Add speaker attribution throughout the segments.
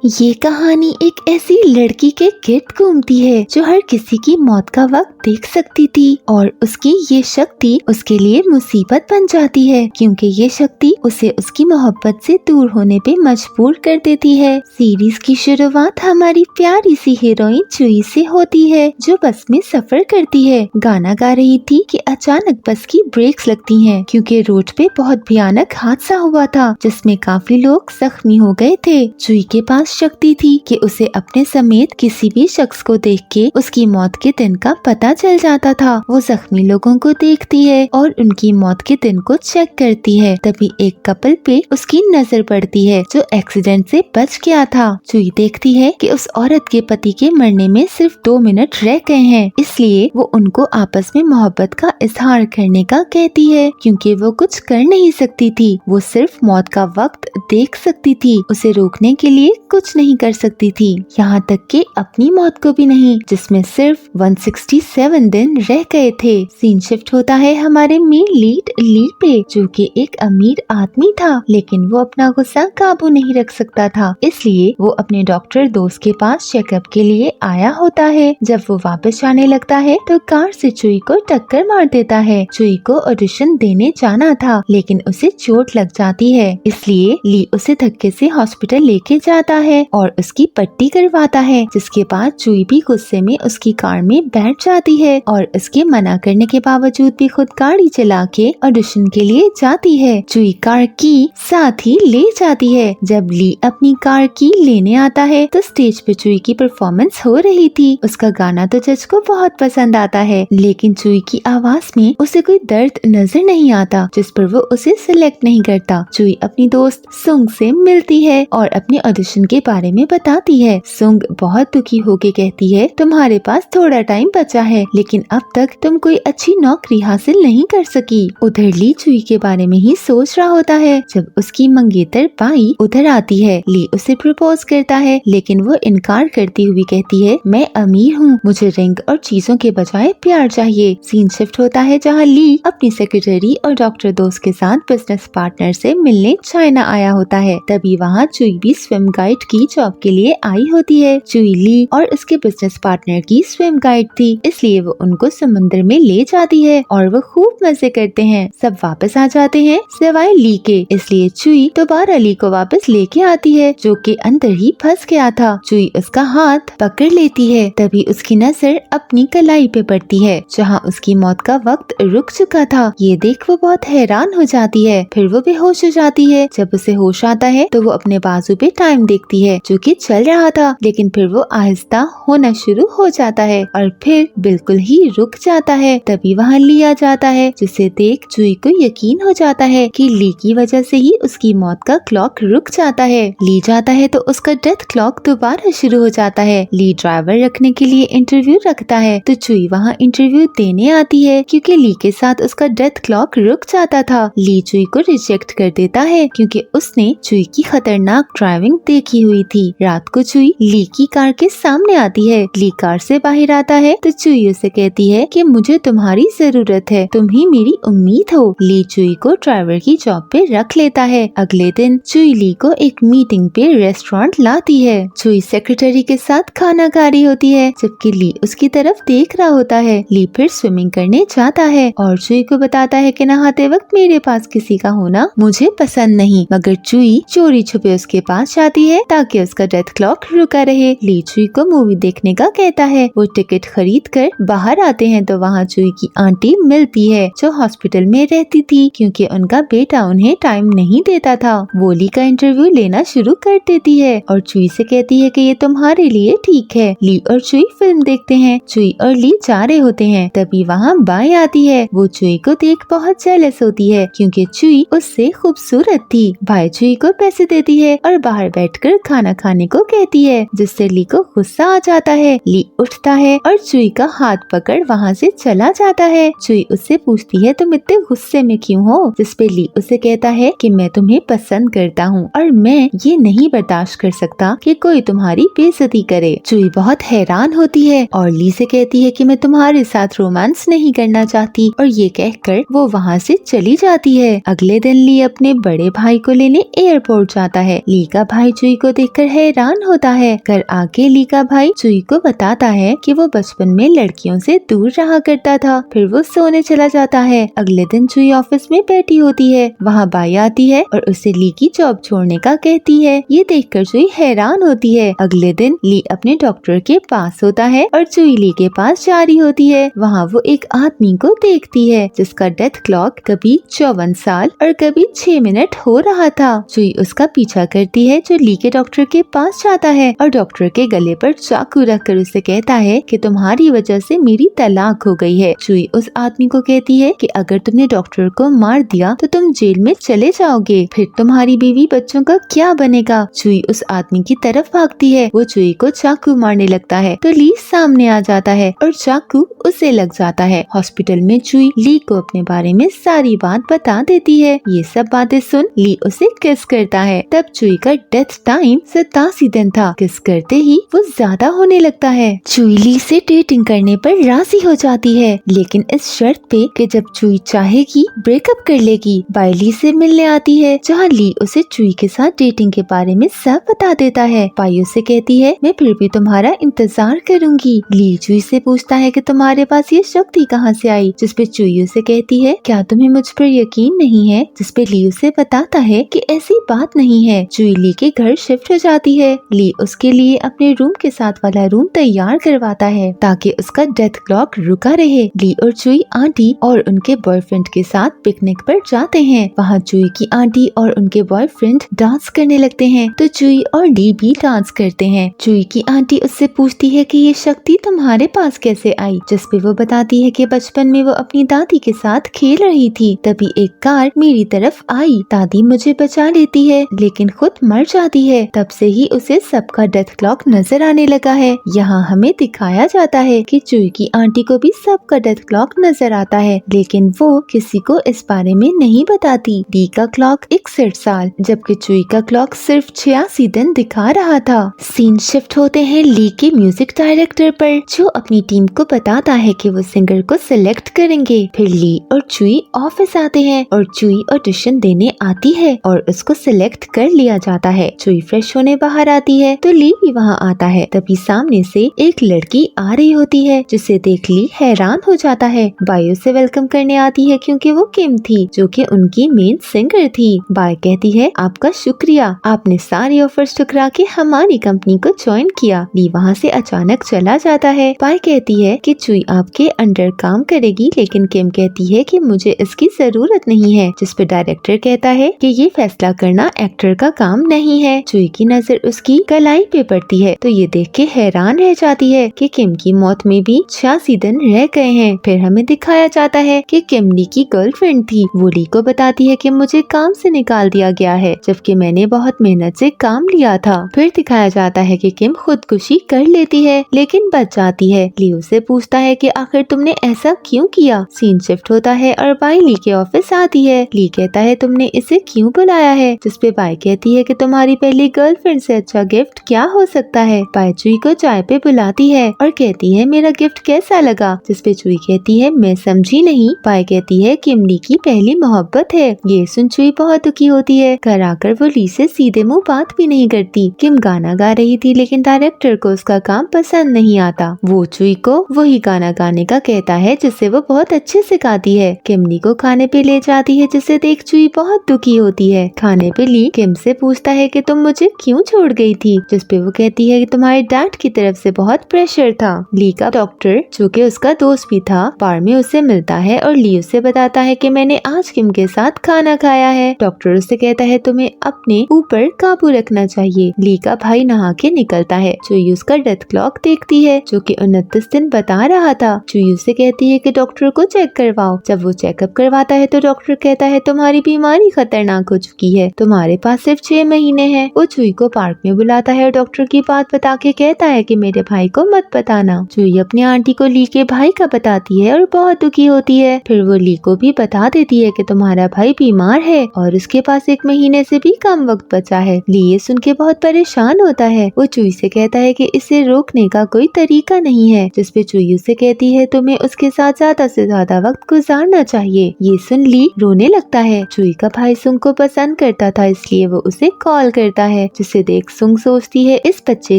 Speaker 1: ये कहानी एक ऐसी लड़की के गिर्द घूमती है जो हर किसी की मौत का वक्त देख सकती थी और उसकी ये शक्ति उसके लिए मुसीबत बन जाती है क्योंकि ये शक्ति उसे उसकी मोहब्बत से दूर होने पे मजबूर कर देती है। सीरीज की शुरुआत हमारी प्यारी सी हीरोइन चुई से होती है जो बस में सफर करती है। गाना गा रही थी कि अचानक बस की ब्रेक्स लगती हैं क्योंकि रोड पे बहुत भयानक हादसा हुआ था जिसमें काफी लोग जख्मी हो गए थे। चुई के पास शक्ति थी कि उसे अपने समेत किसी भी शख्स को देख के उसकी मौत के दिन का पता चल जाता था। वो जख्मी लोगों को देखती है और उनकी मौत के दिन को चेक करती है। तभी एक कपल पे उसकी नजर पड़ती है जो एक्सीडेंट से बच गया था। चुई देखती है कि उस औरत के पति के मरने में सिर्फ 2 मिनट रह गए हैं, इसलिए वो उनको आपस में मोहब्बत का इजहार करने का कहती है क्योंकि वो कुछ कर नहीं सकती थी। वो सिर्फ मौत का वक्त देख सकती थी, उसे रोकने के लिए कुछ नहीं कर सकती थी, यहाँ तक कि अपनी मौत को भी नहीं, जिसमें सिर्फ 167 दिन रह गए थे। सीन शिफ्ट होता है हमारे मेन लीड ली पे जो कि एक अमीर आदमी था, लेकिन वो अपना गुस्सा काबू नहीं रख सकता था, इसलिए वो अपने डॉक्टर दोस्त के पास चेकअप के लिए आया होता है। जब वो वापस आने लगता है तो कार से चुई को टक्कर मार देता है। चुई को ऑडिशन देने जाना था लेकिन उसे चोट लग जाती है, इसलिए ली उसे धक्के से हॉस्पिटल लेके जाता है और उसकी पट्टी करवाता है, जिसके बाद चुई भी गुस्से में उसकी कार में बैठ जाती है और उसके मना करने के बावजूद भी खुद गाड़ी चला के ऑडिशन के लिए जाती है। चुई कार की साथ ही ले जाती है। जब ली अपनी कार की लेने आता है तो स्टेज पे चुई की परफॉर्मेंस हो रही थी। उसका गाना तो जज को बहुत पसंद आता है, लेकिन चुई की आवाज में उसे कोई दर्द नजर नहीं आता, जिस पर वो उसे सिलेक्ट नहीं करता। चुई अपनी दोस्त सुंग से मिलती है और अपने ऑडिशन के बारे में बताती है। सुंग बहुत दुखी होके कहती है, तुम्हारे पास थोड़ा टाइम बचा है लेकिन अब तक तुम कोई अच्छी नौकरी हासिल नहीं कर सकी। उधर ली चुई के बारे में ही सोच रहा होता है जब उसकी मंगेतर बाई उधर आती है। ली उसे प्रपोज करता है लेकिन वो इनकार करती हुई कहती है, मैं अमीर हूँ, मुझे रिंग और चीजों के बजाय प्यार चाहिए। सीन शिफ्ट होता है जहाँ ली अपनी सेक्रेटरी और डॉक्टर दोस्त के साथ बिजनेस पार्टनर से मिलने चाइना आया होता है। तभी वहाँ चुई भी स्विम गाइड की जॉब के लिए आई होती है। चुई ली और उसके बिजनेस पार्टनर की स्विम गाइड थी, इसलिए वो उनको समुद्र में ले जाती है और वो खूब मजे करते हैं। सब वापस आ जाते हैं सिवाय ली के, इसलिए चुई दोबारा ली को वापस लेके आती है जो कि अंदर ही फंस गया था। चुई उसका हाथ पकड़ लेती है, तभी उसकी नजर अपनी कलाई पे पड़ती है जहाँ उसकी मौत का वक्त रुक चुका था। ये देख वो बहुत हैरान हो जाती है, फिर वो बेहोश हो जाती है। जब उसे होश आता है तो वो अपने बाजू पे टाइम देखती है जो कि चल रहा था, लेकिन फिर वो आहिस्ता होना शुरू हो जाता है और फिर बिल्कुल ही रुक जाता है। तभी वहाँ ली आ जाता है, जिसे देख चुई को यकीन हो जाता है कि ली की वजह से ही उसकी मौत का क्लॉक रुक जाता है। ली जाता है तो उसका डेथ क्लॉक दोबारा शुरू हो जाता है। ली ड्राइवर रखने के लिए इंटरव्यू रखता है तो चुई वहाँ इंटरव्यू देने आती है क्योंकि ली के साथ उसका डेथ क्लॉक रुक जाता था। ली चुई को रिजेक्ट कर देता है क्योंकि उसने चुई की खतरनाक ड्राइविंग देखी हुई थी। रात को चुई ली की कार के सामने आती है। ली कार से बाहर आता है तो चुई उसे कहती है कि मुझे तुम्हारी जरूरत है, तुम ही मेरी उम्मीद हो। ली चुई को ड्राइवर की जॉब पे रख लेता है। अगले दिन चुई ली को एक मीटिंग पे रेस्टोरेंट लाती है। चुई सेक्रेटरी के साथ खाना खा रही होती है जबकि ली उसकी तरफ देख रहा होता है। ली फिर स्विमिंग करने जाता है और चुई को बताता है कि नहाते वक्त मेरे पास किसी का होना मुझे पसंद नहीं, मगर चुई चोरी छुपे उसके पास जाती है ताकि उसका डेथ क्लॉक रुका रहे। ली चुई को मूवी देखने का कहता है। वो टिकट खरीद कर बाहर आते हैं तो वहाँ चुई की आंटी मिलती है जो हॉस्पिटल में रहती थी क्योंकि उनका बेटा उन्हें टाइम नहीं देता था। वो ली का इंटरव्यू लेना शुरू कर देती है और चुई से कहती है कि ये तुम्हारे लिए ठीक है। ली और चुई फिल्म देखते हैं। चुई और ली जा रहे होते हैं, तभी वहाँ बाई आती है। वो चुई को देख बहुत जेलस होती है क्योंकि चुई उससे खूबसूरत थी। बाई चुई को पैसे देती है और बाहर बैठकर खाना खाने को कहती है, जिससे ली को गुस्सा आ जाता है। ली उठता है और चुई का हाथ पकड़ वहाँ से चला जाता है। चुई उससे पूछती है, तुम इतने गुस्से में क्यों हो? जिसपे ली उसे कहता है कि मैं तुम्हें पसंद करता हूँ और मैं ये नहीं बर्दाश्त कर सकता कि कोई तुम्हारी बेइज्जती करे। चुई बहुत हैरान होती है और ली से कहती है कि मैं तुम्हारे साथ रोमांस नहीं करना चाहती, और ये कहकर वो वहाँ से चली जाती है। अगले दिन ली अपने बड़े भाई को लेने एयरपोर्ट जाता है। ली का भाई चुई को देखकर हैरान होता है। घर आके ली का भाई चुई को बताता है कि वो बचपन में लड़कियों से दूर रहा करता था। फिर वो सोने चला जाता है। अगले दिन चुई ऑफिस में बैठी होती है। वहाँ बाई आती है और उसे ली की जॉब छोड़ने का कहती है। ये देखकर चुई हैरान होती है। अगले दिन ली अपने डॉक्टर के पास होता है और चुई ली के पास जा रही होती है। वहाँ वो एक आदमी को देखती है जिसका डेथ क्लॉक कभी 54 साल और कभी 6 मिनट हो रहा था। चुई उसका पीछा करती है जो ली के डॉक्टर के पास जाता है और डॉक्टर के गले पर चाकू रखकर उसे कहता है कि तुम्हारी वजह से मेरी तलाक हो गई है। चुई उस आदमी को कहती है कि अगर तुमने डॉक्टर को मार दिया तो तुम जेल में चले जाओगे, फिर तुम्हारी बीवी बच्चों का क्या बनेगा। चुई उस आदमी की तरफ भागती है। वो चुई को चाकू मारने लगता है तो ली सामने आ जाता है और चाकू उसे लग जाता है। हॉस्पिटल में चुई ली को अपने बारे में सारी बात बता देती है। ये सब बातें सुन ली उसे किस करता है। तब चुई का डेथ टाइम 87 दिन था। किस करते ही वो ज्यादा होने लगता है। चुई ली से डेटिंग करने पर राजी हो जाती है, लेकिन इस शर्त पे कि जब चुई चाहेगी ब्रेकअप कर लेगी। बाई ली से मिलने आती है जहाँ ली उसे चुई के साथ डेटिंग के बारे में सब बता देता है। बाई उसे कहती है मैं फिर भी तुम्हारा इंतजार करूंगी। ली चुई से पूछता है कि तुम्हारे पास ये शक्ति कहाँ से आई, जिसपे चुई उसे कहती है क्या तुम्हें मुझ पर यकीन नहीं है, जिसपे ली उसे बताता है कि ऐसी बात नहीं है। चुई ली के घर शिफ्ट हो जाती है। ली उसके लिए अपने रूम के साथ वाला रूम तैयार करवाता है ताकि उसका डेथ क्लॉक रुका रहे। ली और चुई आंटी और उनके बॉयफ्रेंड के साथ पिकनिक पर जाते हैं। वहाँ चुई की आंटी और उनके बॉयफ्रेंड डांस करने लगते हैं तो चुई और ली भी डांस करते हैं। चुई की आंटी उससे पूछती है कि ये शक्ति तुम्हारे पास कैसे आई, जिसपे वो बताती है कि बचपन में वो अपनी दादी के साथ खेल रही थी, तभी एक कार मेरी तरफ आई। दादी मुझे बचा लेती है लेकिन खुद मर जाती है। तब से ही उसे सबका डेथ क्लॉक नजर आने लगा है। यहाँ हमें दिखाया जाता है कि चुई की आंटी को भी सबका डेथ क्लॉक नजर आता है, लेकिन वो किसी को इस बारे में नहीं बताती। ली का क्लॉक 61 साल जबकि चुई का क्लॉक सिर्फ 86 दिन दिखा रहा था। सीन शिफ्ट होते हैं ली के म्यूजिक डायरेक्टर पर, जो अपनी टीम को बताता है कि वो सिंगर को सिलेक्ट करेंगे। फिर ली और चुई ऑफिस आते हैं और चुई ऑडिशन देने आती है और उसको सिलेक्ट कर लिया जाता है। चुई फ्रेश होने बाहर आती है तो ली भी वहाँ आता है। तभी सामने से एक लड़की आ रही होती है जिसे देख ली हैरान हो जाता है। बाई उसे वेलकम करने आती है क्योंकि वो किम थी जो कि उनकी मेन सिंगर थी। बाई कहती है आपका शुक्रिया, आपने सारी ऑफर्स ठुकरा के हमारी कंपनी को ज्वाइन किया। ली वहाँ से अचानक चला जाता है। बाई कहती है कि चुई आपके अंडर काम करेगी, लेकिन किम कहती है कि मुझे इसकी जरूरत नहीं है, जिसपे डायरेक्टर कहता है कि ये फैसला करना एक्टर का काम नहीं है। चुई की नजर उसकी कलाई पे पड़ती है तो ये देख के हैरान रह जाती है कि किम की मौत में भी 86 दिन रह गए हैं। फिर हमें दिखाया जाता है कि किम ली की गर्लफ्रेंड थी। वो ली को बताती है कि मुझे काम से निकाल दिया गया है जबकि मैंने बहुत मेहनत से काम लिया था। फिर दिखाया जाता है कि किम खुदकुशी कर लेती है लेकिन बच जाती है। ली उसे पूछता है कि आखिर तुमने ऐसा क्यों किया। सीन शिफ्ट होता है और बाई ली के ऑफिस आती है। ली कहता है तुमने इसे क्यों बुलाया है, जिसपे बाई कहती है कि तुम्हारी पहली गर्लफ्रेंड से अच्छा गिफ्ट क्या हो सकता है। बाई चुई को चाय पे बुलाती है और कहती है मेरा गिफ्ट कैसा लगा, जिसपे चुई कहती है मैं समझी नहीं। बाई कहती है किम ली की पहली मोहब्बत है। ये सुन चुई बहुत दुखी होती है। घर आकर वो ली से सीधे मुंह बात भी नहीं करती। किम गाना गा रही थी लेकिन डायरेक्टर को उसका काम पसंद नहीं आता। वो चुई को वही गाना गाने का कहता है जिससे वो बहुत अच्छे से गाती है। किम ली को खाने पे ले जाती है जिसे देख चुई बहुत दुखी होती है। खाने पे ली किम से पूछता है कि तुम मुझे क्यों छोड़ गई थी, जिसपे वो कहती है कि तुम्हारे डैड की तरफ से बहुत प्रेशर था। ली का डॉक्टर जो कि उसका दोस्त भी था बार में उसे मिलता है और ली उसे बताता है कि मैंने आज किम के साथ खाना खाया है। डॉक्टर उससे कहता है तुम्हें अपने ऊपर काबू रखना चाहिए। ली का भाई नहा के निकलता है। चुई उसका डेथ क्लॉक देखती है जो कि 29 दिन बता रहा था। चुई उसे कहती है कि डॉक्टर को चेक करवाओ। जब वो चेकअप करवाता है तो डॉक्टर कहता है तुम्हारी बीमारी खतरनाक हो चुकी है, तुम्हारे पास सिर्फ 6 महीने हैं। वो चुई को पार्क में बुलाता है और डॉक्टर की बात बता के कहता है कि मेरे भाई को मत बताना। चुई अपनी आंटी को ली के भाई का बताती है और बहुत दुखी होती है। फिर वो ली को भी बता देती है कि तुम्हारा भाई बीमार है और उसके पास 1 महीने से भी कम वक्त बचा है। ली ये सुन के बहुत परेशान होता है। वो चुई से कहता है कि इसे रोकने का कोई तरीका नहीं है, जिसपे चुई उसे कहती है तुम्हें उसके साथ ज्यादा से ज्यादा वक्त गुजारना चाहिए। ये सुन ली रोने लगता है। चुई का भाई सुंग को पसंद करता था इसलिए वो उसे कॉल करता है, जिसे देख सुंग सोचती है इस बच्चे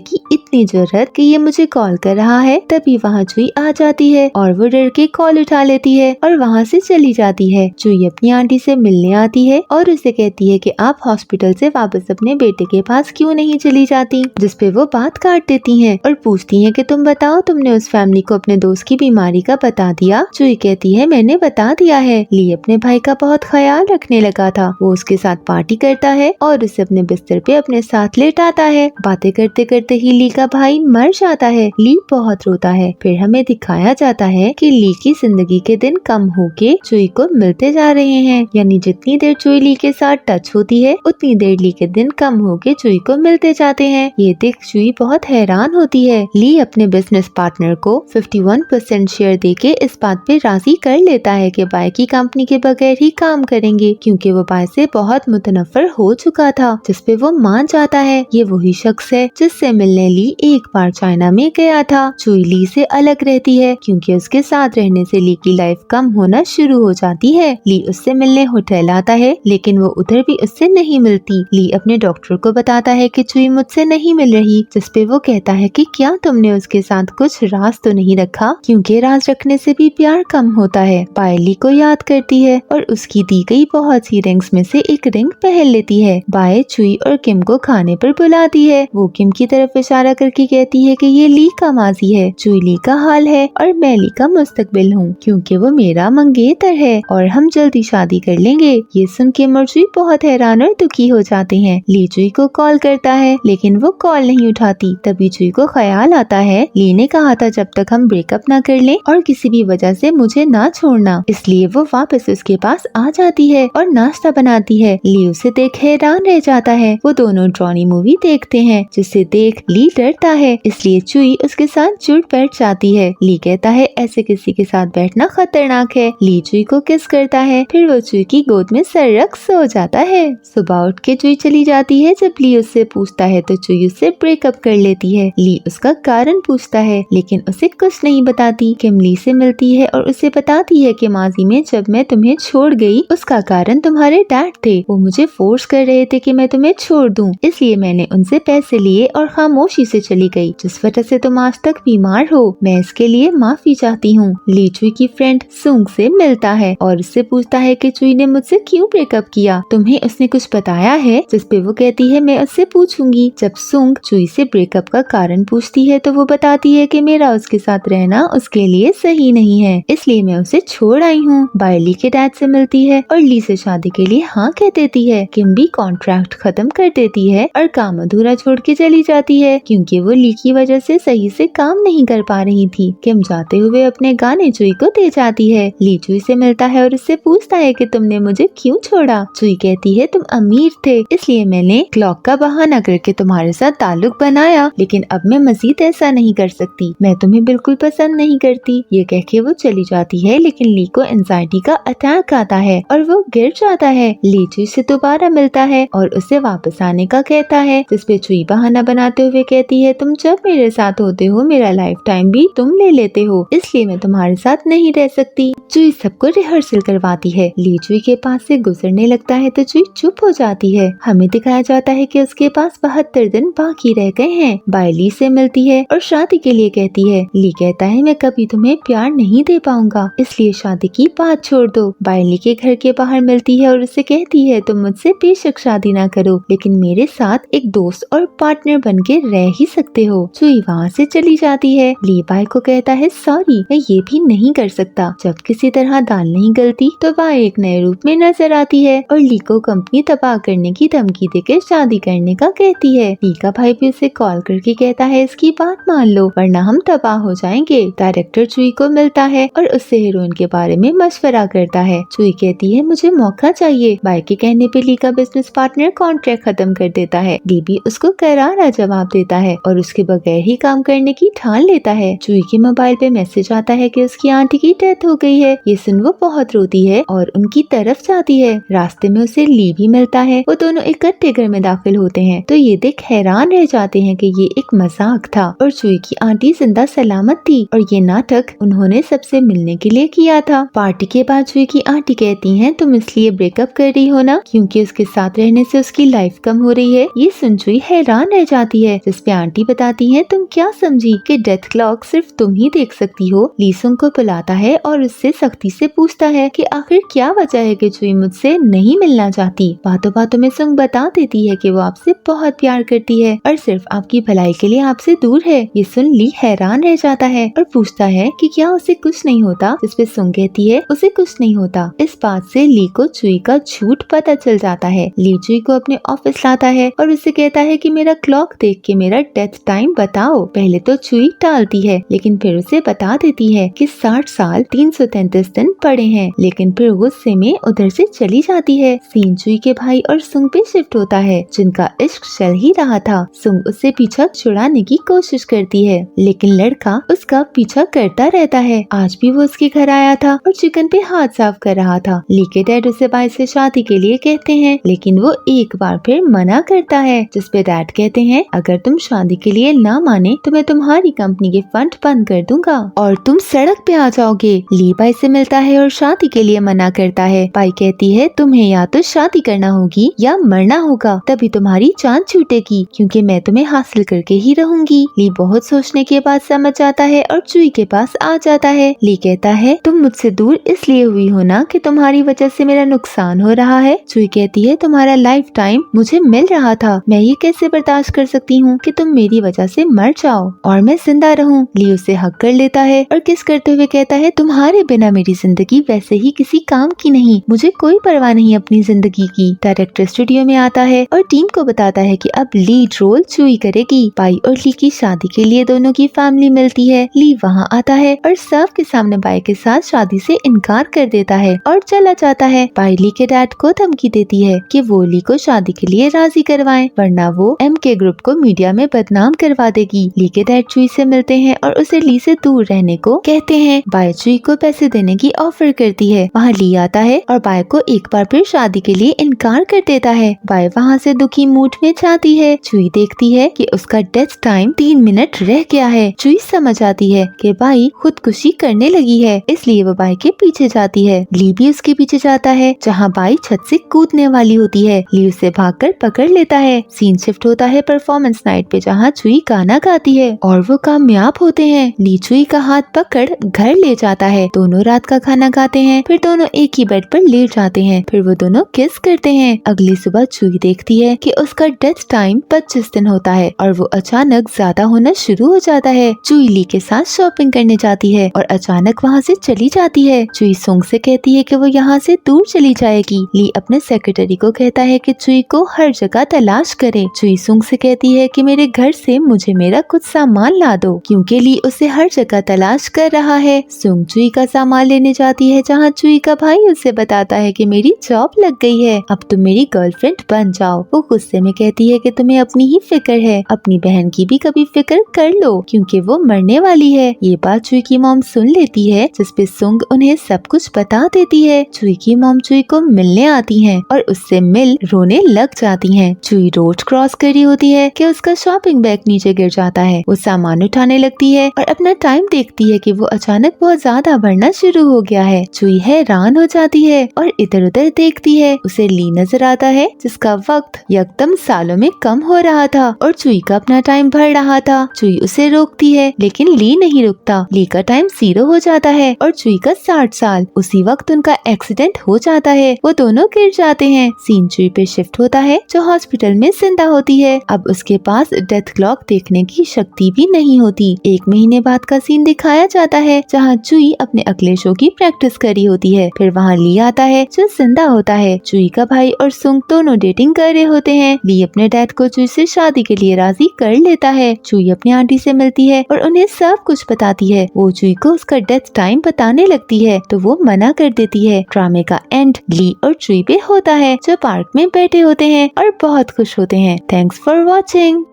Speaker 1: की इतनी जरूरत कि ये मुझे कॉल कर रहा है। तभी वहाँ चुई आ जाती है और वो डर के कॉल उठा लेती है और वहाँ से चली जाती है। चुई अपनी आंटी से मिलने आती है और उसे कहती है कि आप हॉस्पिटल से वापस अपने बेटे के पास क्यों नहीं चली जाती, जिसपे वो बात काट देती है और पूछती है कि तुम बताओ, तुमने उस फैमिली को अपने दोस्त की बीमारी का बता दिया? चुई कहती है मैंने बता दिया है। ली अपने भाई का बहुत ख्याल रखने लगा था। वो उसके साथ पार्टी करता है और उसे अपने बिस्तर पे अपने साथ लेटाता है। बातें करते करते ही ली का भाई मर जाता है। ली बहुत रोता है। फिर हमें दिखाया जाता है कि ली की जिंदगी के दिन कम होके चुई को मिलते जा रहे हैं, यानी जितनी देर चुई ली के साथ टच होती है उतनी देर ली के दिन कम होके चुई को मिलते जाते हैं। ये देख चुई बहुत हैरान होती है। ली अपने बिजनेस पार्टनर को 51% शेयर देके इस बात पे राजी कर लेता है कि बाय की कंपनी के बगैर ही काम करेंगे, क्योंकि वो बाय से बहुत मुतनफर हो चुका था, जिसपे वो मान जाता है। ये वही शख्स है जिससे मिलने ली एक बार चाइना में गया था। चुई ली से अलग रहती है क्योंकि उसके साथ रहने से ली की लाइफ कम होना शुरू हो जाती है। ली उससे मिलने होटल आता है, लेकिन वो उधर भी उससे नहीं मिलती। ली अपने डॉक्टर को बताता है कि चुई मुझसे नहीं मिल रही, जिसपे वो कहता है कि क्या तुमने उसके साथ कुछ राज तो नहीं रखा, क्योंकि राज रखने से भी प्यार कम होता है। बाय ली को याद करती है और उसकी दी गई बहुत सी रिंग्स में से एक रिंग पहन लेती है। बाय चुई और किम को खाने पर बुलाती है। वो किम की तरफ इशारा करके कहती है कि ये ली का माजी है। चुई ली का हाल है और मैं ली का मुस्तकबिल हूँ, क्योंकि वो मेरा मंगेतर है और हम जल्दी शादी कर लेंगे। ये सुन के चुई बहुत हैरान और दुखी हो जाते हैं। ली चुई को कॉल करता है, लेकिन वो कॉल नहीं उठाती। तभी चुई को ख्याल आता है ली ने कहा था जब तक हम ब्रेकअप ना कर लें और किसी भी वजह से मुझे ना छोड़ना, इसलिए वो वापस उसके पास आ जाती है और नाश्ता बनाती है। ली उसे देख हैरान रह जाता है। वो दोनों ड्रॉनी मूवी देखते हैं, जिसे देख ली डरता है, इसलिए चुई उसके साथ जुड़ बैठ जाती है। ली कहता है ऐसे किसी के साथ बैठना खतरनाक है। ली चुई को किस करता है, फिर वो चुई की गोद में सर रख सो जाता है। सुबह उठ के चुई चली जाती है। जब ली उससे पूछता है तो चुई उससे ब्रेकअप कर लेती है। ली उसका कारण पूछता है, लेकिन उसे कुछ नहीं बताती। किम ली से मिलती है और उसे बताती है कि माजी में जब मैं तुम्हें छोड़ गई उसका कारण तुम्हारे डैड थे। वो मुझे फोर्स कर रहे थे कि मैं तुम्हें छोड़ दूं, इसलिए मैंने उनसे पैसे लिए और खामोशी से चली गई, जिस वजह से तुम आज तक बीमार हो। मैं इसके लिए माफी चाहती हूँ। ली चुई की फ्रेंड सुंग से मिलता है और उससे पूछता है कि चुई ने मुझसे क्यों ब्रेकअप किया, तुम्हें उसने कुछ बताया है? जिसपे वो कहती है मैं उससे पूछूंगी। जब सुंग चुई से ब्रेकअप का कारण पूछती है तो वो बताती है कि मेरा उसके साथ रहना उसके लिए सही नहीं है, इसलिए मैं उसे छोड़ आई हूँ। बाय ली के डैड से मिलती है और ली से शादी के लिए हाँ कह देती है। किम भी कॉन्ट्रैक्ट खत्म कर देती है और काम अधूरा छोड़ के चली जाती है, क्योंकि वो ली की वजह से सही से काम नहीं कर पा रही थी। किम जाते हुए अपने गाने चुई को दे जाती है। ली चुई से मिलता है और उससे पूछता है कि तुमने मुझे क्यों छोड़ा। चुई कहती है तुम अमीर थे, इसलिए मैंने क्लॉक का बहाना करके तुम्हारे साथ ताल्लुक बनाया, लेकिन अब मैं मजीद ऐसा नहीं कर सकती। मैं तुम्हें बिल्कुल पसंद नहीं करती। ये कह के वो चली जाती है, लेकिन ली को एंजाइटी का अटैक आता है और वो गिर जाता है। ली चुई से दोबारा मिलता है और उसे वापस आने का कहता है, जिसपे चुई बहाना बनाते हुए कहती है तुम जब मेरे साथ होते हो मेरा लाइफ टाइम भी तुम ले लेते हो, इसलिए मैं तुम्हारे साथ नहीं रह सकती। चुई सबको रिहर्सल करवाती है। ली चुई के पास से गुजरने लगता है तो चुई चुप हो जाती है। हमें दिखाया जाता है कि उसके पास 72 दिन बाकी रह गए हैं। बाय ली से मिलती है और शादी के लिए कहती है। ली कहता है मैं कभी तुम्हें प्यार नहीं दे पाऊंगा, इसलिए शादी की बात छोड़ दो। बाय ली के घर के बाहर मिलती है और उससे कहती है तुम मुझसे बेशक शादी ना करो, लेकिन मेरे साथ एक दोस्त और पार्टनर बन के रह ही सकते हो। चुई वहाँ से चली जाती है। ली बाय को कहता है सॉरी मैं ये भी नहीं कर सकता। जब किसी तरह दाल नहीं गलती तो बाय एक नए रूप में नजर आती है और ली को कंपनी तबाह करने की धमकी देकर शादी करने का कहती है। ली का भाई भी उसे कॉल करके कहता है इसकी बात मान लो वरना हम तबाह हो जाएंगे। डायरेक्टर चुई को मिलता है और उससे हीरोइन के बारे में मशवरा करता है। चुई कहती है मुझे मौका चाहिए। बाय के कहने पे ली का बिजनेस पार्टनर कॉन्ट्रैक्ट खत्म कर देता है। ली भी उसको करारा जवाब देता है और उसके बगैर ही काम करने की ठान लेता है। चुई के मोबाइल पे मैसेज आता है कि उसकी आंटी की डेथ हो गई है। ये सुन वो बहुत रोती है और उनकी तरफ जाती है। रास्ते में उसे ली भी मिलता है। वो दोनों इकट्ठे घर में दाखिल होते हैं तो ये देख हैरान रह जाते हैं कि ये एक मजाक था और चुई की आंटी जिंदा सलामत थी और ये नाटक उन्होंने सबसे मिलने के लिए किया था। पार्टी के बाद चुई की आंटी कहती हैं तुम इसलिए ब्रेकअप कर रही हो ना क्योंकि उसके साथ रहने से उसकी लाइफ कम हो रही है ये सुन चुई हैरान रह जाती है, जिसपे आंटी बताती है तुम क्या समझी कि डेथ क्लॉक सिर्फ तुम ही देख सकती हो। ली सुंग को बुलाता है और उससे सख्ती से पूछता है कि आखिर क्या वजह है कि चुई मुझसे नहीं मिलना चाहती। बातों बातों में सुंग बता देती है कि वो आपसे बहुत प्यार करती है और सिर्फ आपकी भलाई के लिए आपसे दूर है। ये सुन ली हैरान रह जाता है और पूछता है कि क्या उसे कुछ नहीं होता, जिसपे सुंग कहती है उसे कुछ नहीं होता। इस बात से ली को चुई का झूठ पता चल जाता है। ली चुई को अपने ऑफिस लाता है और उससे कहता है कि मेरा क्लॉक देख के मेरा डेथ टाइम बताओ। पहले तो चुई टालती है, लेकिन फिर उसे बता देती है कि 60 साल 333 दिन पड़े हैं, लेकिन फिर गुस्से में उधर से चली जाती है। सीन चुई के भाई और सुंग पे शिफ्ट होता है, जिनका इश्क चल ही रहा था। सुंग उससे पीछा छुड़ाने की कोशिश करती है, लेकिन लड़का उसका पीछा करता रहता है। आज भी वो उसके घर आया था और चिकन पे हाथ साफ कर रहा था। ली के डैड उसे बाई से शादी के लिए कहते हैं, लेकिन वो एक बार फिर मना करता है, जिसपे डैड कहते हैं अगर तुम शादी के लिए ना माने तो मैं तुम्हारी कंपनी के फंड बंद कर दूंगा और तुम सड़क पे आ जाओगे। ली बाई से मिलता है और शादी के लिए मना करता है। बाई कहती है तुम्हें या तो शादी करना होगी या मरना होगा, तभी तुम्हारी जान छूटेगी, क्योंकि मैं तुम्हें हासिल करके ही रहूंगी। ली बहुत सोचने के बाद समझ जाता है और चुई के पास आ जाता है। ली कहता है तुम मुझसे दूर इसलिए हुई हो ना कि तुम्हारी वजह से मेरा नुकसान हो रहा है। चुई कहती है तुम्हारा लाइफ टाइम मुझे मिल रहा था, मैं ये कैसे बर्दाश्त कर सकती हूँ कि तुम मेरी वजह से मर जाओ और मैं जिंदा रहूं। ली उसे हक कर लेता है और किस करते हुए कहता है तुम्हारे बिना मेरी जिंदगी वैसे ही किसी काम की नहीं, मुझे कोई परवाह नहीं अपनी जिंदगी की। डायरेक्टर स्टूडियो में आता है और टीम को बताता है कि अब लीड रोल चुई करेगी। बाई और ली की शादी के लिए दोनों की फैमिली मिलती है। ली वहाँ आता है और सबके सामने बाई के साथ शादी से इनकार कर देता है और चला जाता है। बाई ली के डैड को धमकी देती है कि वो ली को शादी के लिए राजी करवाएं, वरना वो MK ग्रुप को मीडिया में बदनाम करवा देगी। ली के डैड चुई से मिलते हैं और उसे ली से दूर रहने को कहते हैं। बाई चुई को पैसे देने की ऑफर करती है। वहाँ ली आता है और बाई को एक बार फिर शादी के लिए इनकार कर देता है। बाई वहाँ से दुखी मूड में जाती है। चुई देखती है कि उसका डेथ टाइम 3 मिनट रह गया है। चुई समझ आती है कि बाई खुदकुशी करने लगी है, इसलिए वो बाई के पीछे जाती है। ली भी उसके पीछे जाता है, जहाँ बाई छत से कूदने वाली होती है। ली उसे भागकर पकड़ लेता है। सीन शिफ्ट होता है परफॉर्मेंस नाइट पे, जहाँ चुई गाना गाती है और वो कामयाब होते हैं। ली चुई का हाथ पकड़ घर ले जाता है। दोनों रात का खाना खाते हैं, फिर दोनों एक ही बेड पर लेट जाते हैं, फिर वो दोनों किस करते हैं। अगली सुबह चुई देखती है कि उसका डेथ टाइम 25 दिन होता है और वो अचानक ज्यादा होना शुरू हो जाता है। चुई ली के साथ शॉपिंग करने जाती है और अचानक वहाँ से चली जाती है। चुई सुंग से कहती है कि वो यहाँ से दूर चली जाएगी। ली अपने सेक्रेटरी को कहता है कि चुई को हर जगह तलाश करे। चुई सुंग से कहती है कि मेरे घर से मुझे मेरा कुछ सामान ला दो, क्योंकि ली उसे हर जगह तलाश कर रहा है। सुंग चुई का सामान लेने जाती है, जहाँ चुई का भाई उसे बताता है कि मेरी जॉब लग गई है, अब तुम मेरी गर्लफ्रेंड बन जाओ। वो गुस्से में कहती है कि तुम्हें अपनी ही फिक्र है, अपनी बहन की भी कभी फिक्र कर लो, क्योंकि वो मरने वाली है। ये बात चुई की मॉम सुन लेती है, जिसपे सुंग उन्हें सब कुछ बता देती है। चुई की मॉम चुई को मिलने आती हैं और उससे मिल रोने लग जाती हैं। चुई रोड क्रॉस कर रही होती है कि उसका शॉपिंग बैग नीचे गिर जाता है। वो सामान उठाने लगती है और अपना टाइम देखती है कि वो अचानक बहुत ज्यादा बढ़ना शुरू हो गया है। चुई हैरान हो जाती है और इधर उधर देखती है। उसे ली नजर आता है, जिसका वक्त एकदम सालों में कम हो रहा था और चुई का अपना टाइम बढ़ रहा था। चुई उसे रोकती है, लेकिन ली नहीं रुकता। ली का टाइम 0 हो जाता है और चुई का 60 साल। उसी वक्त उनका एक्सीडेंट हो जाता है, वो दोनों गिर जाते हैं। सीन चुई पे शिफ्ट होता है, जो हॉस्पिटल में जिंदा होती है। अब उसके पास डेथ क्लॉक देखने की शक्ति भी नहीं होती। 1 महीने बाद का सीन दिखाया जाता है, जहाँ चुई अपने अगले शो की प्रैक्टिस करी होती है। फिर वहाँ ली आता है, जो जिंदा होता है। चुई का भाई और सुंग दोनों डेटिंग कर रहे होते हैं। ली अपने डैड को चुई से शादी के लिए राजी कर लेता है। चुई अपनी आंटी से मिलती है और उन्हें सब कुछ बताती है। वो चुई को उसका डेथ टाइम बताने लगती है, तो वो मना कर देती है। ड्रामे का एंड ली और चुई पे होता है, जो पार्क में बैठे होते हैं और बहुत खुश होते हैं। Thanks for watching.